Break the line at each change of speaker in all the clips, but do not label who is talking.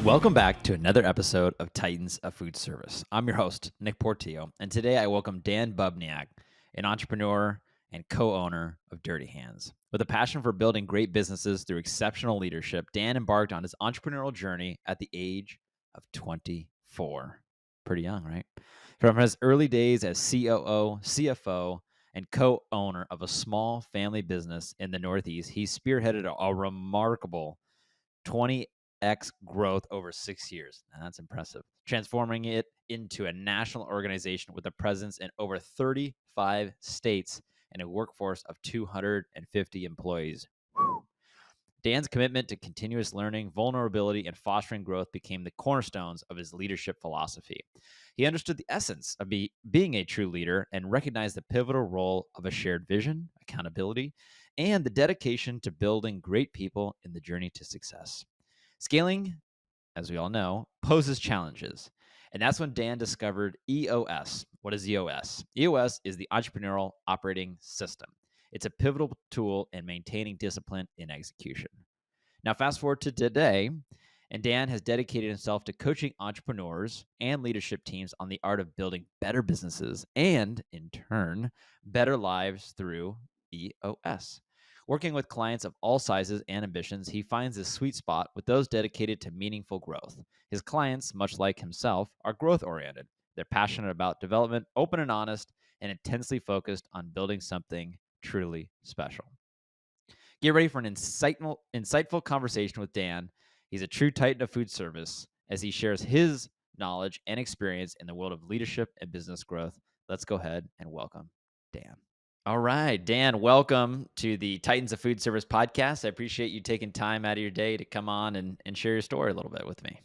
Welcome back to another episode of Titans of Food Service. I'm your host, Nick Portillo, and today I welcome Dan Bubniak, an entrepreneur and co-owner of Dirty Hands. With a passion for building great businesses through exceptional leadership, Dan embarked on his entrepreneurial journey at the age of 24. Pretty young, right? From his early days as COO, CFO, and co-owner of a small family business in the Northeast, he spearheaded a remarkable 20x growth over 6 years. Now, that's impressive. Transforming it into a national organization with a presence in over 35 states and a workforce of 250 employees. Dan's commitment to continuous learning, vulnerability, and fostering growth became the cornerstones of his leadership philosophy. He understood the essence of being a true leader and recognized the pivotal role of a shared vision, accountability, and the dedication to building great people in the journey to success. Scaling, as we all know, poses challenges. And that's when Dan discovered EOS. What is EOS? EOS is the Entrepreneurial Operating System. It's a pivotal tool in maintaining discipline in execution. Now, fast forward to today, and Dan has dedicated himself to coaching entrepreneurs and leadership teams on the art of building better businesses and, in turn, better lives through EOS. Working with clients of all sizes and ambitions, he finds his sweet spot with those dedicated to meaningful growth. His clients, much like himself, are growth-oriented. They're passionate about development, open and honest, and intensely focused on building something truly special. Get ready for an insightful conversation with Dan. He's a true titan of food service as he shares his knowledge and experience in the world of leadership and business growth. Let's go ahead and welcome Dan. All right, Dan, welcome to the Titans of Food Service podcast. I appreciate you taking time out of your day to come on and share your story a little bit with me.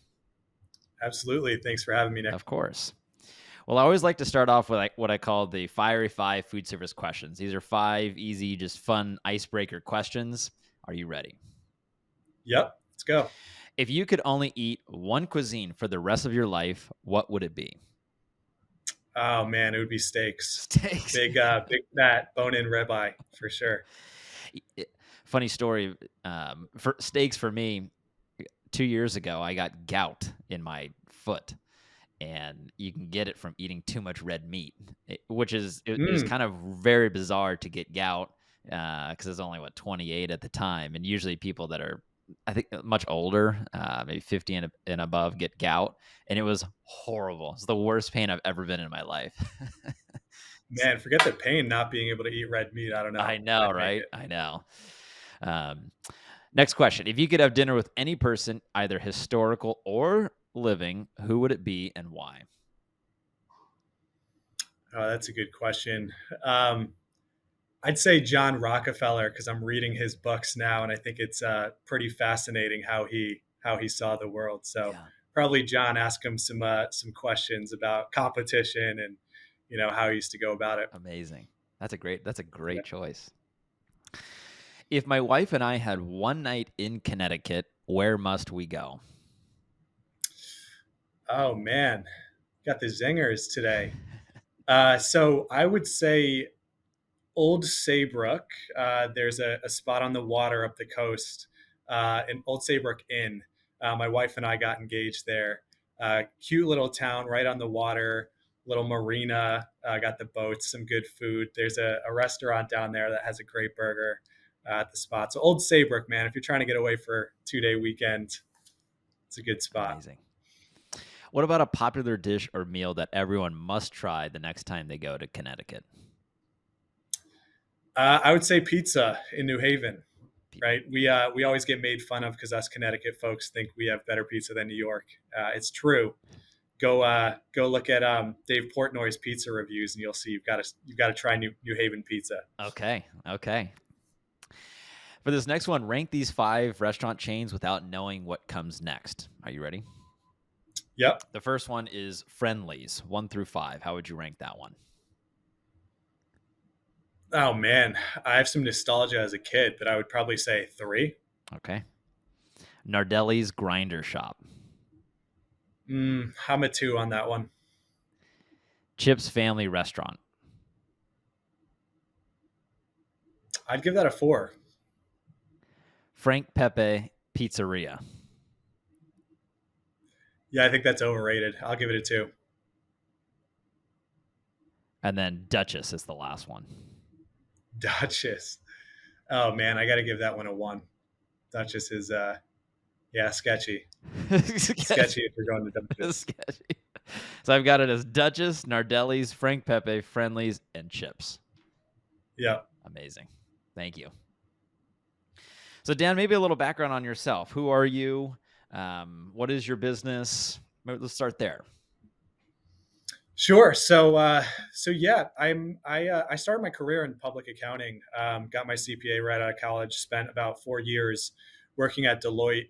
Absolutely. Thanks for having me, Nick.
Of course. Well, I always like to start off with what I call the Fiery 5 food service questions. These are 5 easy, just fun icebreaker questions. Are you ready?
Yep, let's go.
If you could only eat one cuisine for the rest of your life, what would it be?
Oh man, it would be steaks.
Steaks.
Big fat bone-in ribeye for sure.
Funny story. For steaks, for me, 2 years ago, I got gout in my foot. And you can get it from eating too much red meat, which is it was kind of very bizarre to get gout because I was only 28 at the time, and usually people that are I think much older, maybe 50 and above, get gout, and it was horrible. It's the worst pain I've ever been in my life.
Man, forget the pain not being able to eat red meat. I don't know.
I know, right? I know. Next question: if you could have dinner with any person, either historical or living, who would it be and why?
Oh, that's a good question. I'd say John Rockefeller because I'm reading his books now, and I think it's pretty fascinating how he saw the world. So
Yeah.
probably John, ask him some questions about competition and how he used to go about it.
Amazing. That's a great choice. If my wife and I had one night in Connecticut, where must we go?
Oh man, got the zingers today. So I would say Old Saybrook. There's a spot on the water up the coast, an Old Saybrook Inn. My wife and I got engaged there. Cute little town right on the water, little marina, got the boats, some good food. There's a restaurant down there that has a great burger at the spot. So Old Saybrook, man, if you're trying to get away for a 2-day weekend, it's a good spot.
Amazing. What about a popular dish or meal that everyone must try the next time they go to Connecticut?
I would say pizza in New Haven. Right, we always get made fun of because us Connecticut folks think we have better pizza than New York. It's true. Go look at Dave Portnoy's pizza reviews, and you'll see you've got to try New Haven pizza.
Okay. For this next one, rank these 5 restaurant chains without knowing what comes next. Are you ready?
Yep.
The first one is Friendly's, 1 through 5. How would you rank that one?
Oh man, I have some nostalgia as a kid, but I would probably say 3.
Okay. Nardelli's Grinder Shop.
I'm a 2 on that one.
Chip's Family Restaurant.
I'd give that a 4.
Frank Pepe Pizzeria.
Yeah, I think that's overrated. I'll give it a two.
And then Duchess is the last one.
Duchess. Oh man, I got to give that one a one. Duchess is yeah, sketchy.
Sketchy.
Sketchy if you're going to Duchess.
Sketchy. So I've got it as Duchess, Nardelli's, Frank Pepe, Friendlies, and Chips.
Yeah.
Amazing. Thank you. So Dan, maybe a little background on yourself. Who are you? What is your business? Let's start there.
Sure. So yeah, I started my career in public accounting. Got my CPA right out of college. Spent about 4 years working at Deloitte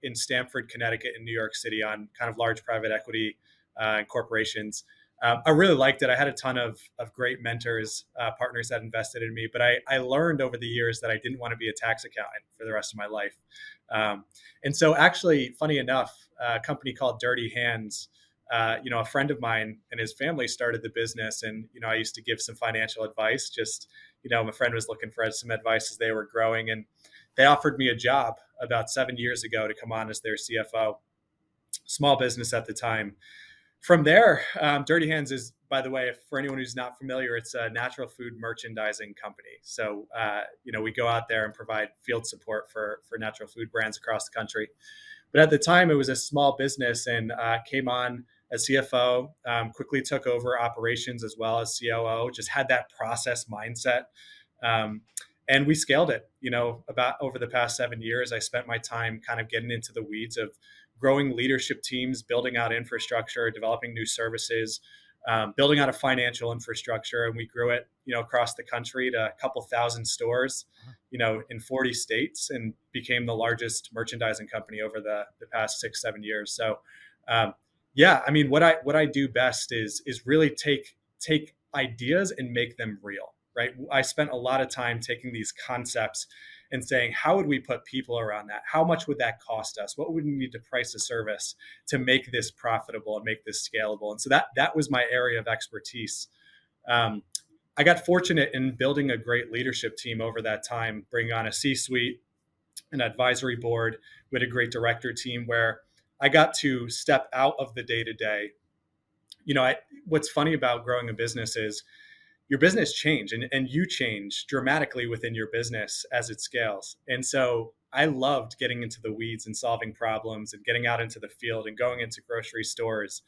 in Stamford, Connecticut, and New York City on kind of large private equity and corporations. I really liked it. I had a ton of great mentors, partners that invested in me. But I learned over the years that I didn't want to be a tax accountant for the rest of my life. And so, actually, funny enough, a company called Dirty Hands, a friend of mine and his family started the business, and I used to give some financial advice. Just my friend was looking for some advice as they were growing, and they offered me a job about 7 years ago to come on as their CFO. Small business at the time. From there, Dirty Hands is, by the way, for anyone who's not familiar, it's a natural food merchandising company. So, we go out there and provide field support for natural food brands across the country. But at the time, it was a small business, and came on as CFO, quickly took over operations as well as COO, just had that process mindset. Um, and we scaled it. About over the past 7 years, I spent my time kind of getting into the weeds of growing leadership teams, building out infrastructure, developing new services, building out a financial infrastructure. And we grew it, across the country to a couple thousand stores, in 40 states, and became the largest merchandising company over the past 6, 7 years. So, yeah, I mean, what I do best is really take ideas and make them real. Right. I spent a lot of time taking these concepts and saying, how would we put people around that? How much would that cost us? What would we need to price a service to make this profitable and make this scalable? And so that was my area of expertise. Um, I got fortunate in building a great leadership team over that time, bringing on a C-suite, an advisory board. We had a great director team where I got to step out of the day to day. What's funny about growing a business is your business change, and you change dramatically within your business as it scales. And so I loved getting into the weeds and solving problems and getting out into the field and going into grocery stores,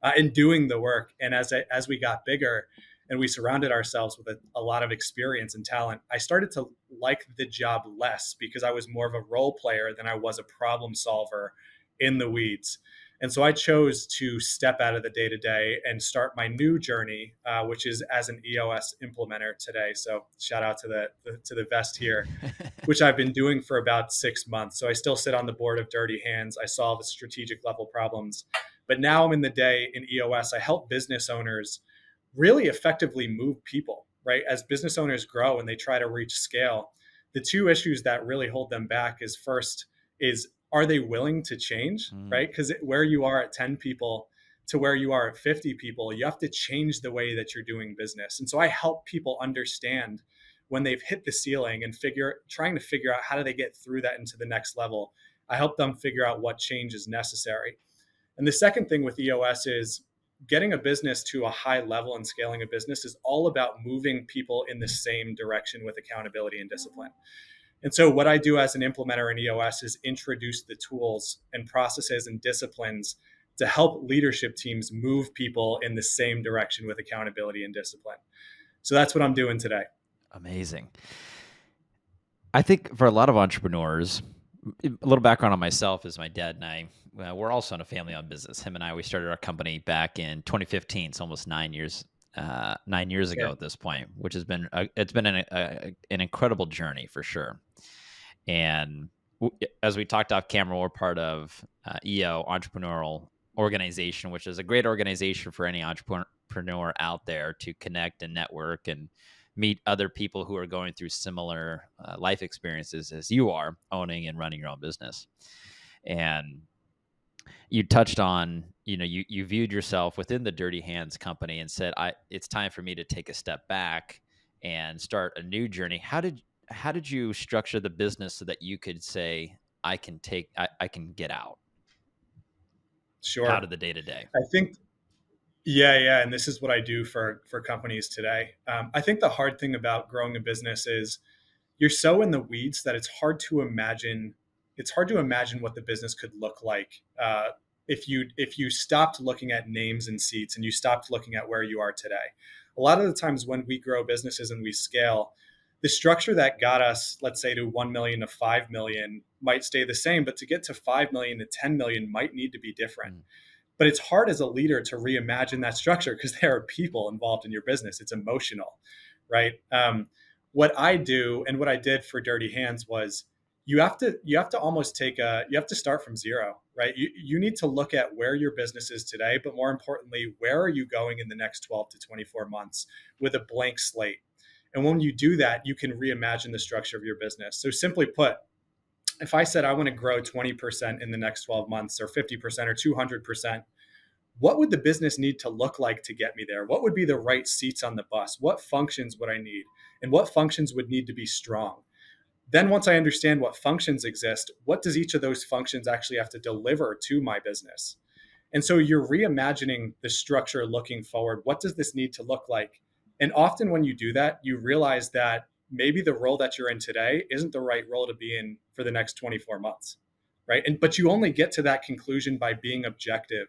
and doing the work. And as we got bigger and we surrounded ourselves with a lot of experience and talent, I started to like the job less because I was more of a role player than I was a problem solver in the weeds. And so I chose to step out of the day to day and start my new journey, which is as an EOS implementer today. So shout out to the vest here, which I've been doing for about 6 months. So I still sit on the board of Dirty Hands. I solve strategic level problems, but now I'm in the day in EOS. I help business owners really effectively move people. Right, as business owners grow and they try to reach scale, the two issues that really hold them back is first is, are they willing to change,
Mm.
right? Because where you are at 10 people to where you are at 50 people, you have to change the way that you're doing business. And so I help people understand when they've hit the ceiling and trying to figure out how do they get through that into the next level. I help them figure out what change is necessary. And the second thing with EOS is getting a business to a high level, and scaling a business is all about moving people in the same direction with accountability and discipline. And so, what I do as an implementer in EOS is introduce the tools and processes and disciplines to help leadership teams move people in the same direction with accountability and discipline. So, that's what I'm doing today.
Amazing. I think for a lot of entrepreneurs, a little background on myself is my dad and I, we're also in a family-owned business. Him and I, we started our company back in 2015. So almost 9 years, 9 years ago
Yeah.
at this point, which has been it's been an incredible journey for sure. And as we talked off camera, we're part of EO Entrepreneurial Organization, which is a great organization for any entrepreneur out there to connect and network and meet other people who are going through similar life experiences as you are, owning and running your own business. And you touched on, you viewed yourself within the Dirty Hands company and said, it's time for me to take a step back and start a new journey. How did you structure the business so that you could say, I can get out?
Sure.
out of the day to day.
I think, yeah, yeah. And this is what I do for companies today. I think the hard thing about growing a business is you're so in the weeds that it's hard to imagine what the business could look like if you stopped looking at names and seats and you stopped looking at where you are today. A lot of the times when we grow businesses and we scale, the structure that got us, let's say, to 1 million to 5 million might stay the same, but to get to 5 million to 10 million might need to be different.
Mm.
But it's hard as a leader to reimagine that structure because there are people involved in your business. It's emotional, right? What I do and what I did for Dirty Hands was you have to almost you have to start from zero, right? You need to look at where your business is today, but more importantly, where are you going in the next 12 to 24 months with a blank slate? And when you do that, you can reimagine the structure of your business. So simply put, if I said I want to grow 20% in the next 12 months or 50% or 200%, what would the business need to look like to get me there? What would be the right seats on the bus? What functions would I need? And what functions would need to be strong? Then once I understand what functions exist, what does each of those functions actually have to deliver to my business? And so you're reimagining the structure looking forward. What does this need to look like? And often when you do that, you realize that maybe the role that you're in today isn't the right role to be in for the next 24 months, right? And but you only get to that conclusion by being objective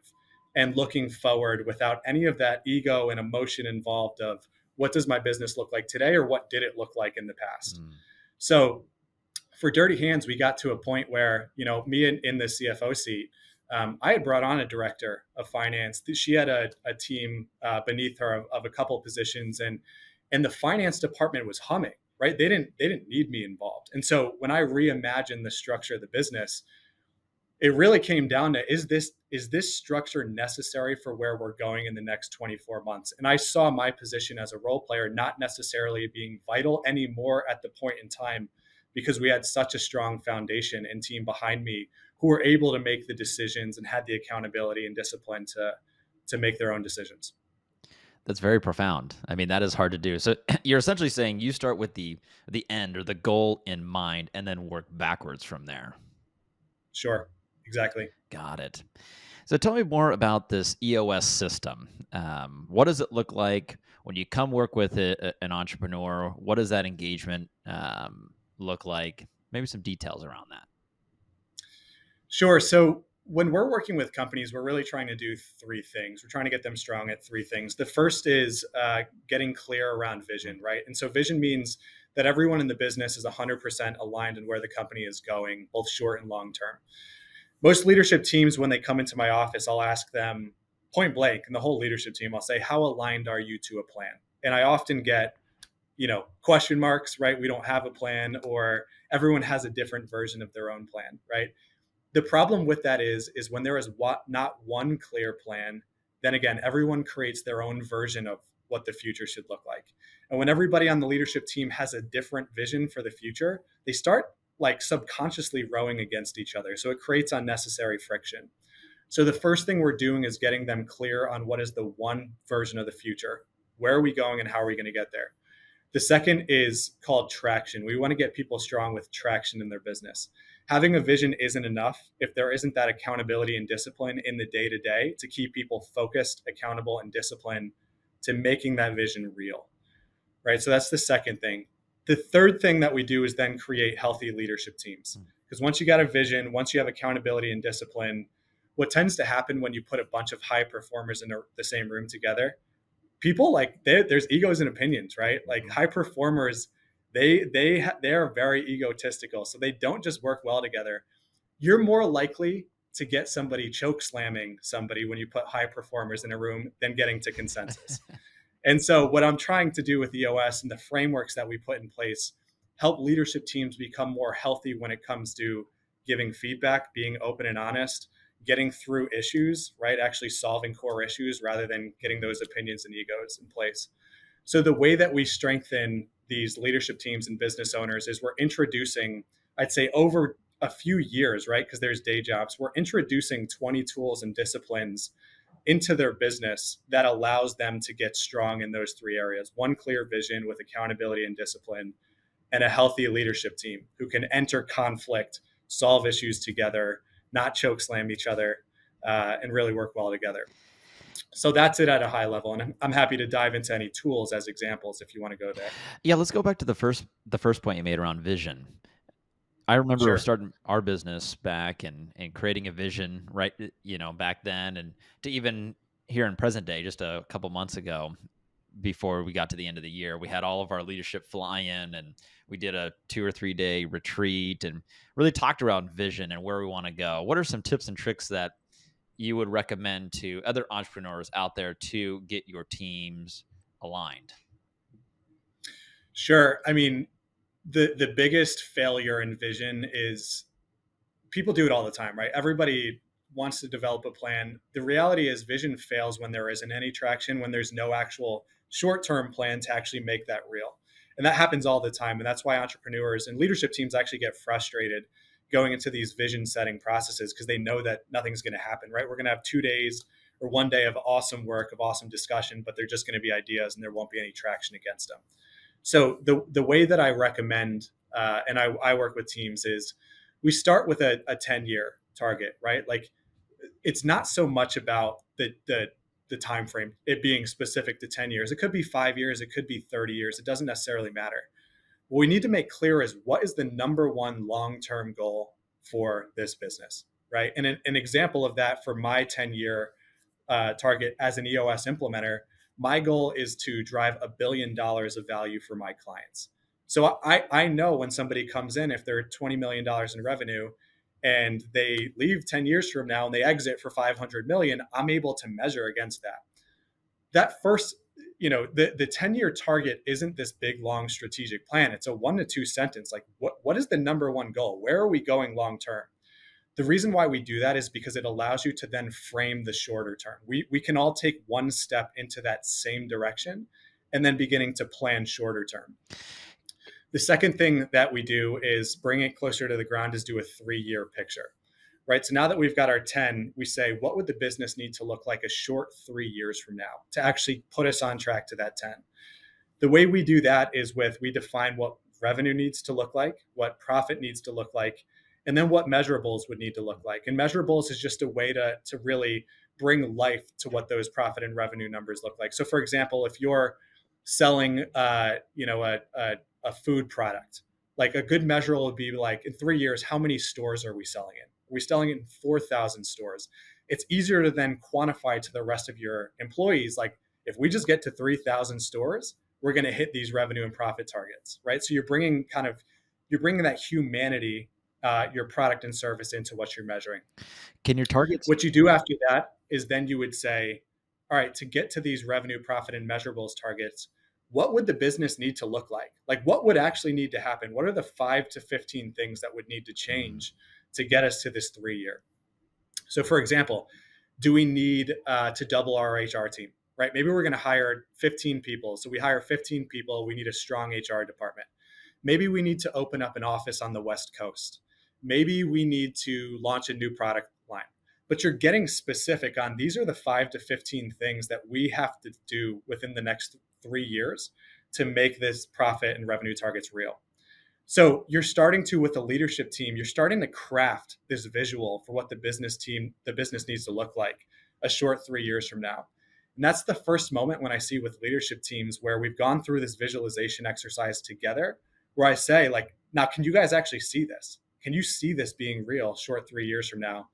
and looking forward without any of that ego and emotion involved of what does my business look like today or what did it look like in the past.
Mm.
So for Dirty Hands, we got to a point where, me in the CFO seat, I had brought on a director of finance. She had a team beneath her of a couple of positions, and the finance department was humming. Right? They didn't need me involved. And so when I reimagined the structure of the business, it really came down to is this structure necessary for where we're going in the next 24 months? And I saw my position as a role player not necessarily being vital anymore at the point in time because we had such a strong foundation and team behind me who were able to make the decisions and had the accountability and discipline to make their own decisions.
That's very profound. I mean, that is hard to do. So you're essentially saying you start with the end or the goal in mind and then work backwards from there.
Sure, exactly.
Got it. So tell me more about this EOS system. What does it look like when you come work with an entrepreneur? What does that engagement look like? Maybe some details around that.
Sure. So when we're working with companies, we're really trying to do three things. We're trying to get them strong at three things. The first is getting clear around vision, right? And so vision means that everyone in the business is 100% aligned in where the company is going, both short and long term. Most leadership teams, when they come into my office, I'll ask them point blank, and the whole leadership team, I'll say, how aligned are you to a plan? And I often get, question marks, right? We don't have a plan, or everyone has a different version of their own plan, right? The problem with that is when there is not one clear plan, then again, everyone creates their own version of what the future should look like. And when everybody on the leadership team has a different vision for the future, they start like subconsciously rowing against each other. So it creates unnecessary friction. So the first thing we're doing is getting them clear on what is the one version of the future. Where are we going and how are we going to get there? The second is called traction. We want to get people strong with traction in their business. Having a vision isn't enough if there isn't that accountability and discipline in the day to day to keep people focused, accountable, and disciplined to making that vision real, right? So that's the second thing. The third thing that we do is then create healthy leadership teams. Because once you got a vision, once you have accountability and discipline, what tends to happen when you put a bunch of high performers in the same room together, people there's egos and opinions, right? Like high performers, they are very egotistical, so they don't just work well together. You're more likely to get somebody choke slamming somebody when you put high performers in a room than getting to consensus. And so what I'm trying to do with EOS and the frameworks that we put in place help leadership teams become more healthy when it comes to giving feedback, being open and honest, getting through issues, right? Actually solving core issues rather than getting those opinions and egos in place. So the way that we strengthen these leadership teams and business owners is we're introducing, I'd say over a few years, right? Because there's day jobs, we're introducing 20 tools and disciplines into their business that allows them to get strong in those three areas. One clear vision with accountability and discipline, and a healthy leadership team who can enter conflict, solve issues together, not choke slam each other, and really work well together. So that's it at a high level, and I'm happy to dive into any tools as examples if you want to go there.
Yeah, let's go back to the first point you made around vision. I remember
Sure.
starting our business back and creating a vision, right? Back then, and to even here in present day, just a couple months ago, before we got to the end of the year, we had all of our leadership fly in, and we did a 2 or 3 day retreat, and really talked around vision and where we want to go. What are some tips and tricks that you would recommend to other entrepreneurs out there to get your teams aligned?
Sure. I mean, the biggest failure in vision is people do it all the time, right? Everybody wants to develop a plan. The reality is vision fails when there isn't any traction, when there's no actual short-term plan to actually make that real. And that happens all the time. And that's why entrepreneurs and leadership teams actually get frustrated going into these vision setting processes, because they know that nothing's going to happen, right? We're going to have 2 days or one day of awesome work, of awesome discussion, but they're just going to be ideas and there won't be any traction against them. So the way that I recommend, and I work with teams, is we start with a 10-year target, right? Like, it's not so much about the time frame, it being specific to 10 years. It could be 5 years, it could be 30 years. It doesn't necessarily matter. What we need to make clear is, what is the number one long-term goal for this business, right? And an example of that for my 10-year target as an EOS implementer, my goal is to drive $1 billion of value for my clients. So I know when somebody comes in, if they're $20 million in revenue and they leave 10 years from now and they exit for 500 million, I'm able to measure against that. That first, the 10-year target isn't this big, long strategic plan. It's a 1 to 2 sentence. Like, what is the number one goal? Where are we going long term? The reason why we do that is because it allows you to then frame the shorter term. We can all take one step into that same direction and then beginning to plan shorter term. The second thing that we do is bring it closer to the ground, is do a 3-year picture, right? So now that we've got our 10, we say, what would the business need to look like a short 3 years from now to actually put us on track to that 10? The way we do that is we define what revenue needs to look like, what profit needs to look like, and then what measurables would need to look like. And measurables is just a way to really bring life to what those profit and revenue numbers look like. So, for example, if you're selling, a food product, like, a good measure would be, like, in 3 years, how many stores are we selling in? Are we selling it in 4,000 stores? It's easier to then quantify to the rest of your employees, like, if we just get to 3,000 stores, we're going to hit these revenue and profit targets, right? So you're bringing that humanity, your product and service, into what you're measuring.
Can your targets?
What you do after that is then you would say, all right, to get to these revenue, profit, and measurables targets, what would the business need to look like? Like, what would actually need to happen? What are the 5 to 15 things that would need to change to get us to this 3-year? So, for example, do we need to double our HR team, right? Maybe we're going to hire 15 people. So we hire 15 people. We need a strong HR department. Maybe we need to open up an office on the West Coast. Maybe we need to launch a new product line. But you're getting specific on, these are the 5 to 15 things that we have to do within the next 3 years to make this profit and revenue targets real. So you're starting to, with the leadership team, you're starting to craft this visual for what the business needs to look like a short 3 years from now. And that's the first moment when I see with leadership teams where we've gone through this visualization exercise together, where I say, like, now, can you guys actually see this? Can you see this being real short 3 years from now?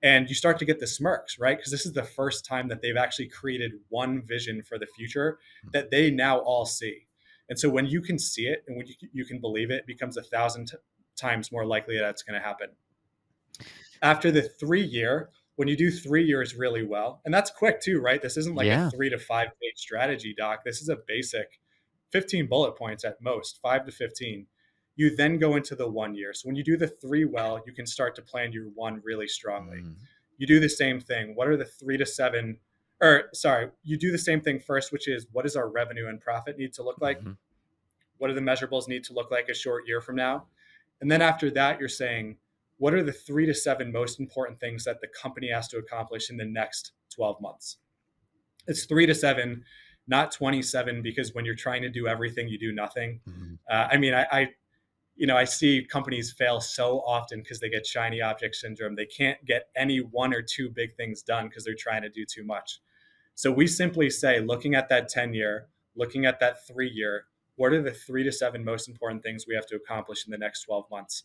And you start to get the smirks, right? Because this is the first time that they've actually created one vision for the future that they now all see. And so when you can see it and when you can believe it, it becomes 1,000 times more likely that it's going to happen. After the 3-year, when you do 3 years really well, and that's quick too, right? This isn't like a
Yeah.
3 to 5 page strategy doc. This is a basic 15 bullet points at most, 5 to 15. You then go into the 1 year. So when you do the 3 well, you can start to plan your 1 really strongly. You do the same thing. What are the 3 to 7? You do the same thing first, which is, what does our revenue and profit need to look like?
Mm-hmm.
What do the measurables need to look like a short year from now? And then after that, you're saying, what are the 3 to 7 most important things that the company has to accomplish in the next 12 months? It's 3 to 7, not 27, because when you're trying to do everything, you do nothing.
Mm-hmm.
I I see companies fail so often because they get shiny object syndrome. They can't get any one or two big things done because they're trying to do too much. So we simply say, looking at that 10-year, looking at that 3-year, what are the 3 to 7 most important things we have to accomplish in the next 12 months?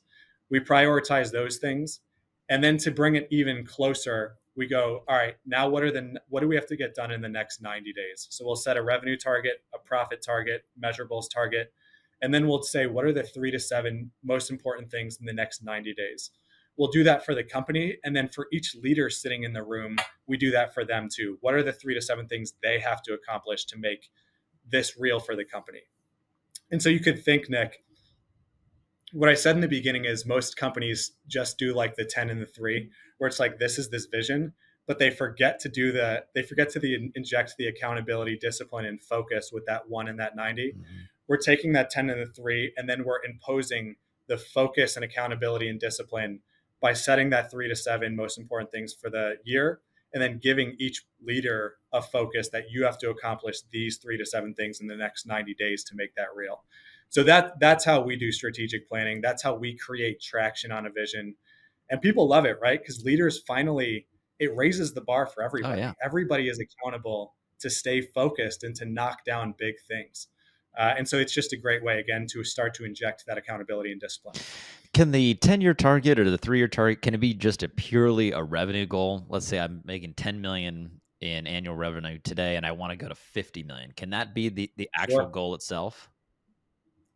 We prioritize those things. And then to bring it even closer, we go, all right, now what do we have to get done in the next 90 days? So we'll set a revenue target, a profit target, measurables target, and then we'll say, what are the 3 to 7 most important things in the next 90 days? We'll do that for the company. And then for each leader sitting in the room, we do that for them too. What are the 3 to 7 things they have to accomplish to make this real for the company? And so you could think, Nick, what I said in the beginning is most companies just do like the 10 and the 3, where it's like, this is this vision, but they forget to inject the accountability, discipline, and focus with that 1 and that 90.
Mm-hmm.
We're taking that 10 and the 3, and then we're imposing the focus and accountability and discipline by setting that 3 to 7 most important things for the year, and then giving each leader a focus that you have to accomplish these 3 to 7 things in the next 90 days to make that real. So that's how we do strategic planning. That's how we create traction on a vision. And people love it, right? Because leaders finally, it raises the bar for
Oh
everybody.
yeah.
Everybody is accountable to stay focused and to knock down big things. And so it's just a great way, again, to start to inject that accountability and discipline.
Can the 10-year target or the 3-year target, can it be just purely a revenue goal? Let's say I'm making 10 million in annual revenue today and I want to go to 50 million. Can that be the actual
Sure.
goal itself?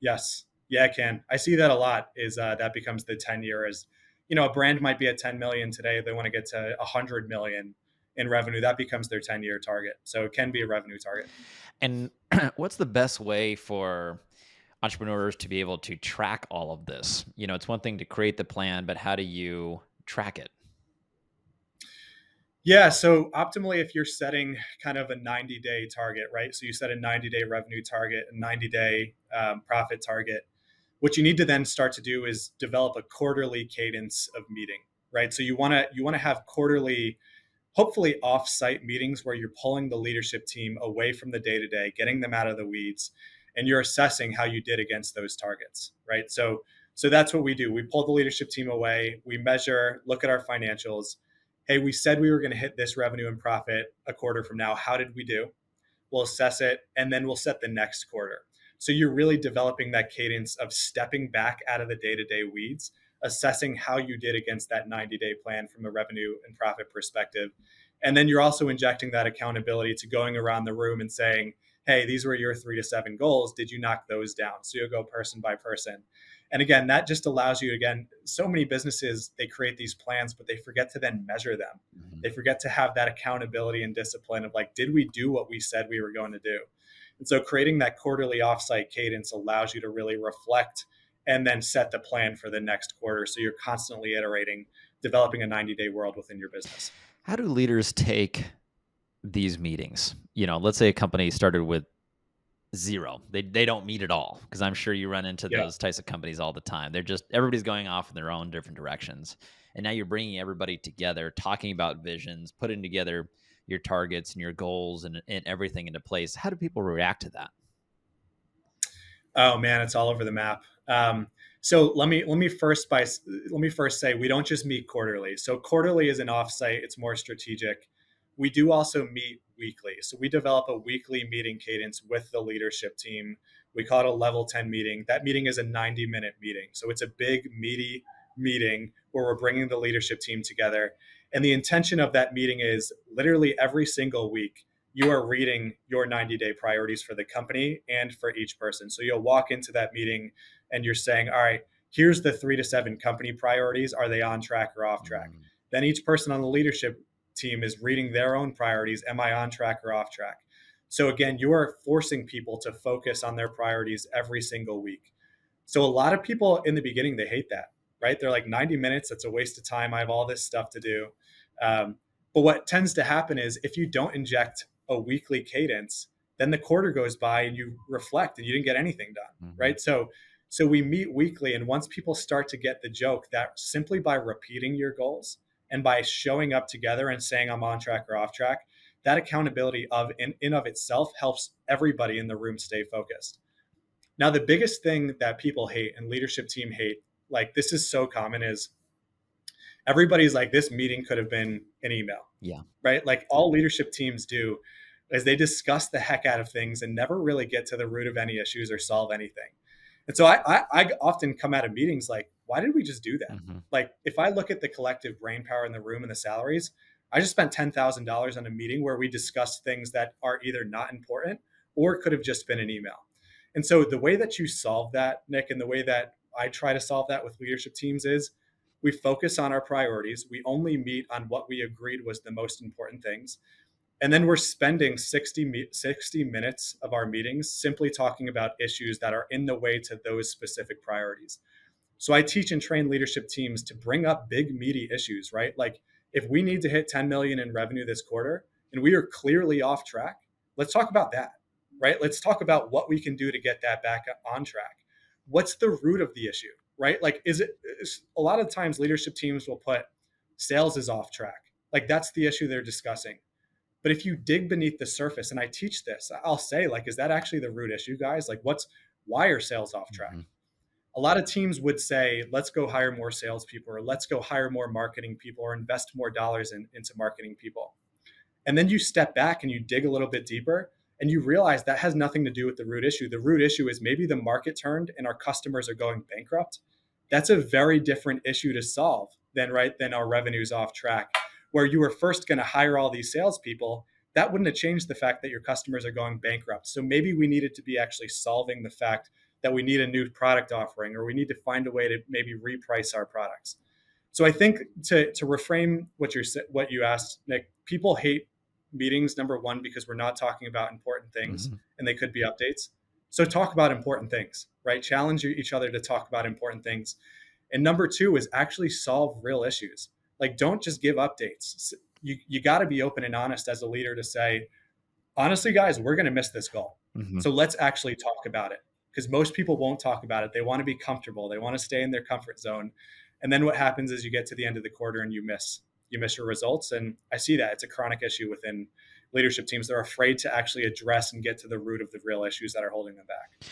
Yes. Yeah, I can. I see that a lot is that becomes the 10-year as, a brand might be at 10 million today. They want to get to 100 million in revenue. That becomes their 10-year target. So it can be a revenue target.
And what's the best way for entrepreneurs to be able to track all of this? It's one thing to create the plan, but how do you track it?
Yeah. So optimally, if you're setting kind of a 90-day target, right? So you set a 90-day revenue target, a 90-day profit target. What you need to then start to do is develop a quarterly cadence of meeting, right? So you want to have quarterly, hopefully off-site meetings where you're pulling the leadership team away from the day-to-day, getting them out of the weeds, and you're assessing how you did against those targets, right? So that's what we do. We pull the leadership team away, we measure, look at our financials. Hey, we said we were going to hit this revenue and profit a quarter from now. How did we do? We'll assess it, and then we'll set the next quarter. So you're really developing that cadence of stepping back out of the day-to-day weeds, assessing how you did against that 90-day plan from a revenue and profit perspective. And then you're also injecting that accountability to going around the room and saying, hey, these were your 3 to 7 goals. Did you knock those down? So you'll go person by person. And again, that just allows you, again, so many businesses, they create these plans, but they forget to then measure them.
Mm-hmm.
They forget to have that accountability and discipline of like, did we do what we said we were going to do? And so creating that quarterly offsite cadence allows you to really reflect and then set the plan for the next quarter. So you're constantly iterating, developing a 90-day world within your business.
How do leaders take these meetings? Let's say a company started with zero. They don't meet at all, because I'm sure you run into
Yeah.
those types of companies all the time. Everybody's going off in their own different directions. And now you're bringing everybody together, talking about visions, putting together your targets and your goals and everything into place. How do people react to that?
Oh man, it's all over the map. So let me first say we don't just meet quarterly. So quarterly is an offsite; it's more strategic. We do also meet weekly. So we develop a weekly meeting cadence with the leadership team. We call it a level 10 meeting. That meeting is a 90-minute meeting. So it's a big, meaty meeting where we're bringing the leadership team together. And the intention of that meeting is literally every single week you are reading your 90-day priorities for the company and for each person. So you'll walk into that meeting and you're saying, all right, here's the 3 to 7 company priorities. Are they on track or off track?
Mm.
Then each person on the leadership team is reading their own priorities. Am I on track or off track? So again, you are forcing people to focus on their priorities every single week. So a lot of people in the beginning, they hate that, right? They're like 90 minutes, that's a waste of time. I have all this stuff to do. But what tends to happen is if you don't inject a weekly cadence, then the quarter goes by and you reflect and you didn't get anything done,
Mm-hmm.
right? So we meet weekly, and once people start to get the joke that simply by repeating your goals and by showing up together and saying I'm on track or off track, that accountability of in of itself helps everybody in the room stay focused. Now, the biggest thing that people hate and leadership team hate, like this is so common, is everybody's like, this meeting could have been an email,
Yeah.
right? Like all leadership teams do is they discuss the heck out of things and never really get to the root of any issues or solve anything. And so I often come out of meetings like, why did we just do that?
Hmm.
Like, if I look at the collective brain power in the room and the salaries, I just spent $10,000 on a meeting where we discussed things that are either not important or could have just been an email. And so the way that you solve that, Nick, and the way that I try to solve that with leadership teams is we focus on our priorities. We only meet on what we agreed was the most important things. And then we're spending 60 minutes of our meetings simply talking about issues that are in the way to those specific priorities. So I teach and train leadership teams to bring up big, meaty issues, right? Like if we need to hit 10 million in revenue this quarter and we are clearly off track, let's talk about that, right? Let's talk about what we can do to get that back on track. What's the root of the issue, right? Like, a lot of times leadership teams will put sales is off track. Like that's the issue they're discussing. But if you dig beneath the surface, and I teach this, I'll say, like, is that actually the root issue, guys? Like, why are sales off track?
Hmm.
A lot of teams would say, let's go hire more salespeople, or let's go hire more marketing people, or invest more dollars into marketing people. And then you step back and you dig a little bit deeper and you realize that has nothing to do with the root issue. The root issue is maybe the market turned and our customers are going bankrupt. That's a very different issue to solve than our revenues off track, where you were first going to hire all these salespeople. That wouldn't have changed the fact that your customers are going bankrupt. So maybe we needed to be actually solving the fact that we need a new product offering, or we need to find a way to maybe reprice our products. So I think to reframe what you asked, Nick, people hate meetings, number one, because we're not talking about important things
Hmm.
and they could be updates. So talk about important things, right? Challenge each other to talk about important things. And number two is actually solve real issues. Like don't just give updates. You got to be open and honest as a leader to say, honestly, guys, we're going to miss this goal.
Hmm.
So let's actually talk about it, because most people won't talk about it. They want to be comfortable. They want to stay in their comfort zone. And then what happens is you get to the end of the quarter and you miss your results. And I see that it's a chronic issue within leadership teams. They're afraid to actually address and get to the root of the real issues that are holding them back.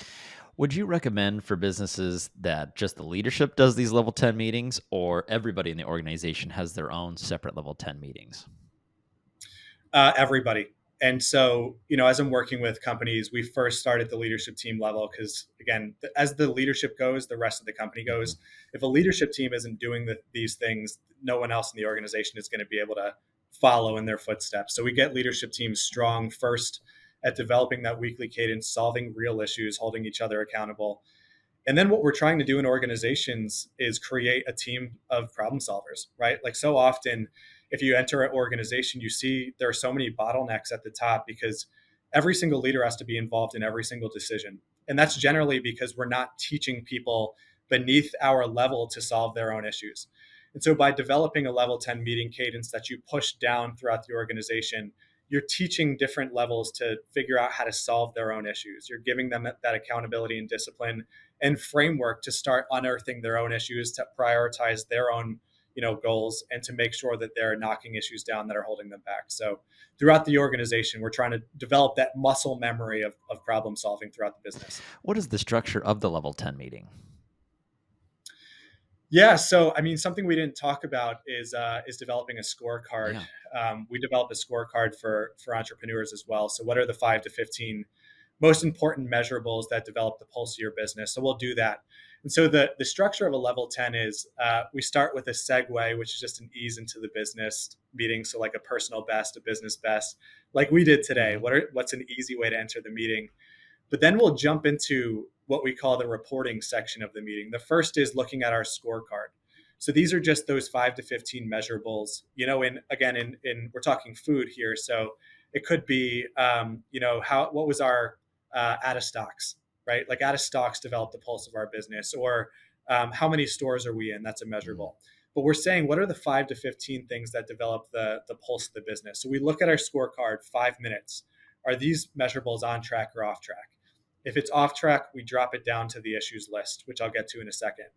Would you recommend for businesses that just the leadership does these level 10 meetings, or everybody in the organization has their own separate level 10 meetings?
Everybody. And so, as I'm working with companies, we first start at the leadership team level because, again, as the leadership goes, the rest of the company
Hmm.
goes. If a leadership team isn't doing these things, no one else in the organization is going to be able to follow in their footsteps. So we get leadership teams strong first at developing that weekly cadence, solving real issues, holding each other accountable. And then what we're trying to do in organizations is create a team of problem solvers, right? Like so often, if you enter an organization, you see there are so many bottlenecks at the top because every single leader has to be involved in every single decision. And that's generally because we're not teaching people beneath our level to solve their own issues. And so by developing a level 10 meeting cadence that you push down throughout the organization, you're teaching different levels to figure out how to solve their own issues. You're giving them that accountability and discipline and framework to start unearthing their own issues, to prioritize their own goals, and to make sure that they're knocking issues down that are holding them back. So throughout the organization, we're trying to develop that muscle memory of problem solving throughout the business.
What is the structure of the level 10 meeting?
Yeah, so I mean, something we didn't talk about is developing a scorecard.
Yeah.
We develop a scorecard for entrepreneurs as well. So, what are the 5 to 15 most important measurables that develop the pulse of your business? So, we'll do that. And so, the structure of a level 10 is we start with a segue, which is just an ease into the business meeting. So, like a personal best, a business best, like we did today.
Hmm.
What's an easy way to enter the meeting? But then we'll jump into what we call the reporting section of the meeting. The first is looking at our scorecard. So these are just those 5 to 15 measurables. In we're talking food here, so it could be, what was our out of stocks, right? Like out of stocks develop the pulse of our business, or how many stores are we in? That's a
Hmm.
measurable. But we're saying what are the 5 to 15 things that develop the pulse of the business? So we look at our scorecard, 5 minutes. Are these measurables on track or off track? If it's off track, we drop it down to the issues list, which I'll get to in a second.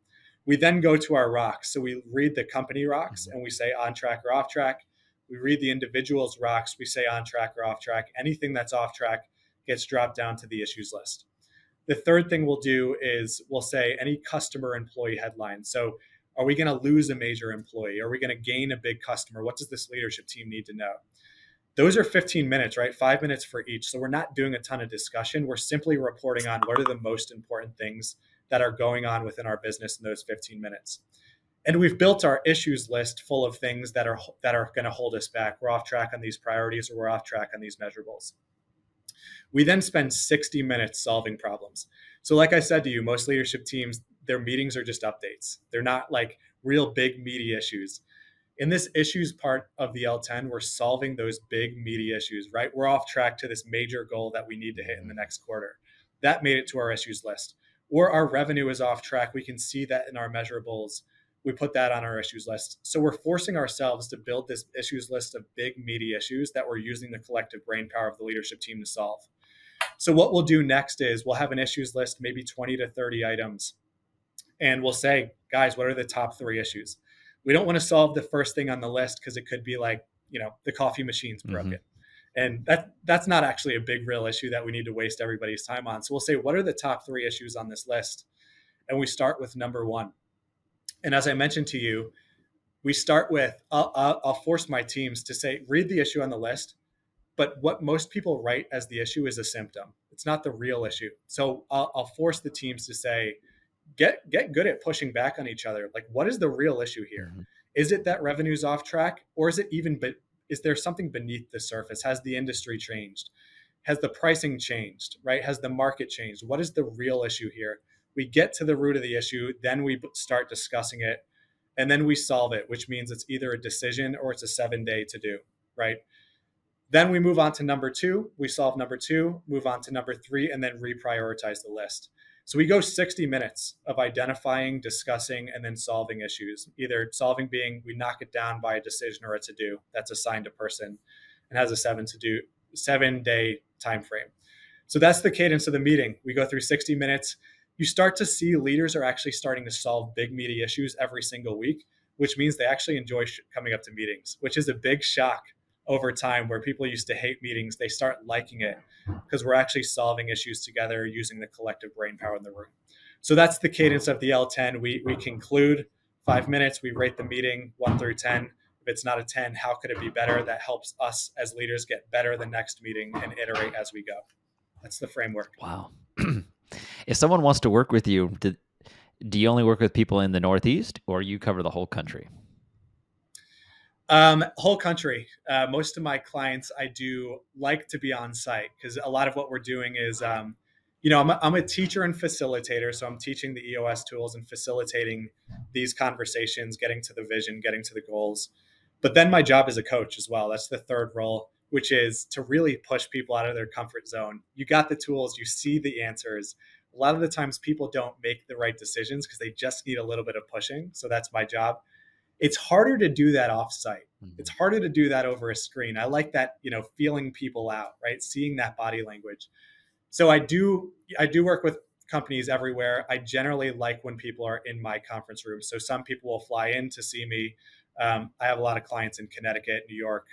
We then go to our rocks. So we read the company rocks
Hmm.
and we say on track or off track. We read the individual's rocks. We say on track or off track. Anything that's off track gets dropped down to the issues list. The third thing we'll do is we'll say any customer employee headline. So are we going to lose a major employee? Are we going to gain a big customer? What does this leadership team need to know? Those are 15 minutes, right? 5 minutes for each. So we're not doing a ton of discussion. We're simply reporting on what are the most important things that are going on within our business in those 15 minutes. And we've built our issues list full of things that are going to hold us back. We're off track on these priorities, or we're off track on these measurables. We then spend 60 minutes solving problems. So like I said to you, most leadership teams, their meetings are just updates. They're not like real big meaty issues. In this issues part of the L10, we're solving those big meaty issues, right? We're off track to this major goal that we need to hit in the next quarter. That made it to our issues list. Or our revenue is off track. We can see that in our measurables. We put that on our issues list. So we're forcing ourselves to build this issues list of big meaty issues that we're using the collective brain power of the leadership team to solve. So what we'll do next is we'll have an issues list, maybe 20 to 30 items. And we'll say, guys, what are the top 3 issues? We don't want to solve the first thing on the list because it could be like, the coffee machine's broken. And that's not actually a big real issue that we need to waste everybody's time on. So we'll say, what are the top 3 issues on this list? And we start with number 1. And as I mentioned to you, we start with, I'll force my teams to say, read the issue on the list, but what most people write as the issue is a symptom. It's not the real issue. So I'll force the teams to say, get good at pushing back on each other. Like, what is the real issue here? Is it that revenue's off track, or is it is there something beneath the surface? Has the industry changed? Has the pricing changed, right? Has the market changed? What is the real issue here? We get to the root of the issue, then we start discussing it, and then we solve it, which means it's either a decision or it's a 7-day to do, right? Then we move on to number 2. We solve number 2, move on to number 3, and then reprioritize the list. So we go 60 minutes of identifying, discussing, and then solving issues. Either solving being we knock it down by a decision or a to-do that's assigned a person and has a 7-day time frame. So that's the cadence of the meeting. We go through 60 minutes. You start to see leaders are actually starting to solve big meaty issues every single week, which means they actually enjoy coming up to meetings, which is a big shock over time. Where people used to hate meetings, they start liking it because we're actually solving issues together using the collective brain power in the room. So that's the cadence of the L10. We conclude 5 minutes. We rate the meeting 1 through 10. If it's not a 10, how could it be better? That helps us as leaders get better the next meeting and iterate as we go. That's the framework.
Wow. If someone wants to work with you, do you only work with people in the Northeast, or you cover the whole country?
Whole country. Most of my clients, I do like to be on site because a lot of what we're doing is, I'm a teacher and facilitator. So I'm teaching the EOS tools and facilitating these conversations, getting to the vision, getting to the goals. But then my job is a coach as well. That's the third role, which is to really push people out of their comfort zone. You got the tools, you see the answers. A lot of the times people don't make the right decisions because they just need a little bit of pushing. So that's my job. It's harder to do that offsite. It's harder to do that over a screen. I like that, feeling people out, right? Seeing that body language. So I do work with companies everywhere. I generally like when people are in my conference room. So some people will fly in to see me. I have a lot of clients in Connecticut, New York,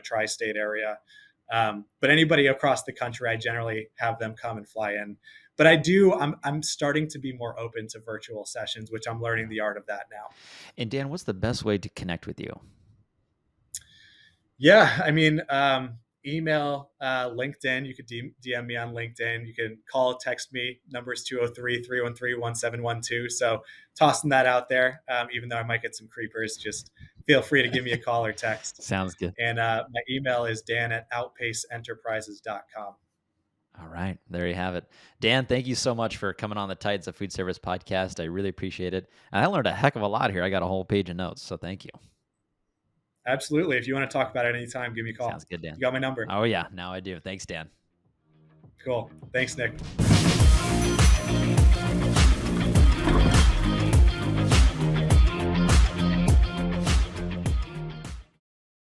tri-state area. But anybody across the country, I generally have them come and fly in. But I'm starting to be more open to virtual sessions, which I'm learning the art of that now.
And Dan, what's the best way to connect with you?
Yeah, email, LinkedIn. You could DM me on LinkedIn. You can call, text me. Number is 203-313-1712. So tossing that out there, even though I might get some creepers, just feel free to give me a call or text.
Sounds good.
And my email is dan@outpaceenterprises.com.
All right. There you have it. Dan, thank you so much for coming on the Tides of Food Service podcast. I really appreciate it. And I learned a heck of a lot here. I got a whole page of notes, so thank you.
Absolutely. If you want to talk about it anytime, give me a call.
Sounds good, Dan.
You got my number.
Oh, yeah. Now I do. Thanks, Dan.
Cool. Thanks, Nick.